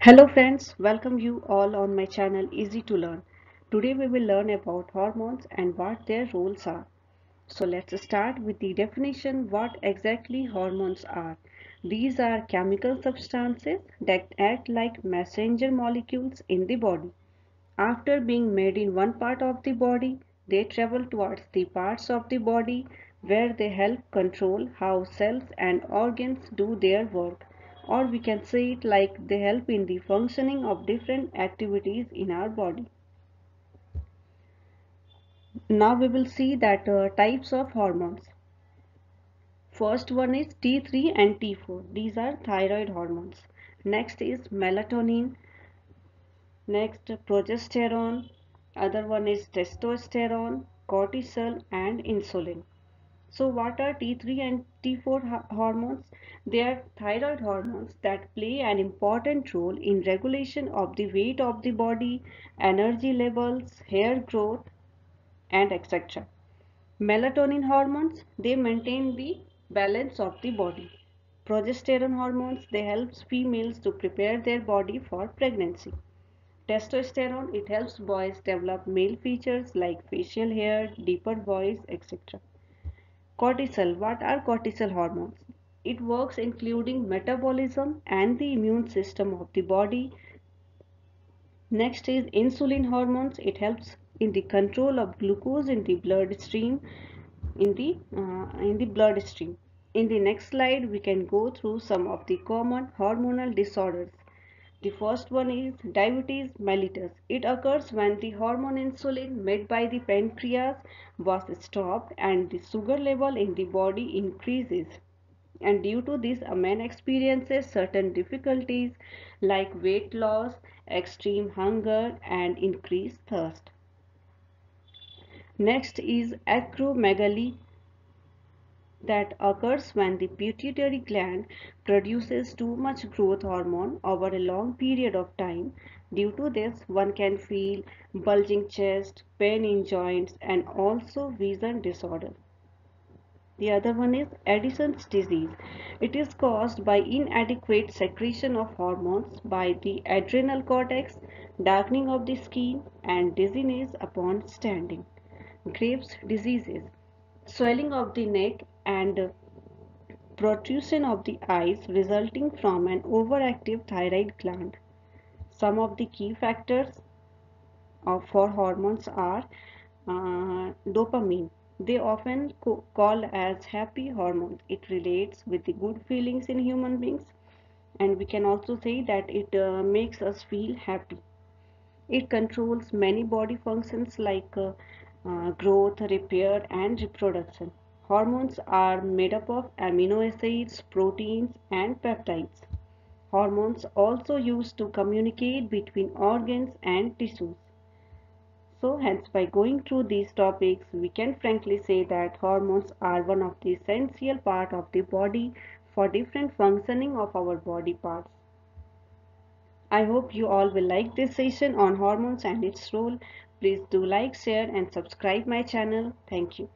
Hello friends, welcome you all on my channel Easy to Learn. Today we will learn about hormones and what their roles are. So let's start with the definition what exactly hormones are. These are chemical substances that act like messenger molecules in the body. After being made in one part of the body, they travel towards the parts of the body where they help control how cells and organs do their work. Or we can say it like they help in the functioning of different activities in our body. Now we will see that types of hormones. First one is T3 and T4. These are thyroid hormones. Next is melatonin. Next, progesterone. Other one is testosterone, cortisol, and insulin. So, what are T3 and T4 hormones? They are thyroid hormones that play an important role in regulation of the weight of the body, energy levels, hair growth, and etc. Melatonin hormones, they maintain the balance of the body. Progesterone hormones, they help females to prepare their body for pregnancy. Testosterone, it helps boys develop male features like facial hair, deeper voice, etc. Cortisol, what are cortisol hormones? It works including metabolism and the immune system of the body. Next is insulin hormones. It helps in the control of glucose in the bloodstream. In the bloodstream. In the next slide, we can go through some of the common hormonal disorders. The first one is diabetes mellitus. It occurs when the hormone insulin made by the pancreas was stopped and the sugar level in the body increases. And due to this, a man experiences certain difficulties like weight loss, extreme hunger, and increased thirst. Next is acromegaly, that occurs when the pituitary gland produces too much growth hormone over a long period of time. Due to this, one can feel bulging chest, pain in joints, and also vision disorder. The other one is Addison's disease. It is caused by inadequate secretion of hormones by the adrenal cortex, darkening of the skin, and dizziness upon standing. Graves' diseases, swelling of the neck and protrusion of the eyes resulting from an overactive thyroid gland. Some of the key factors for hormones are dopamine. They often called as happy hormone. It relates with the good feelings in human beings, and we can also say that it makes us feel happy. It controls many body functions like growth, repair, and reproduction. Hormones are made up of amino acids, proteins, and peptides. Hormones also used to communicate between organs and tissues. So, hence, by going through these topics, we can frankly say that hormones are one of the essential part of the body for different functioning of our body parts. I hope you all will like this session on hormones and its role. Please do like, share and subscribe my channel. Thank you.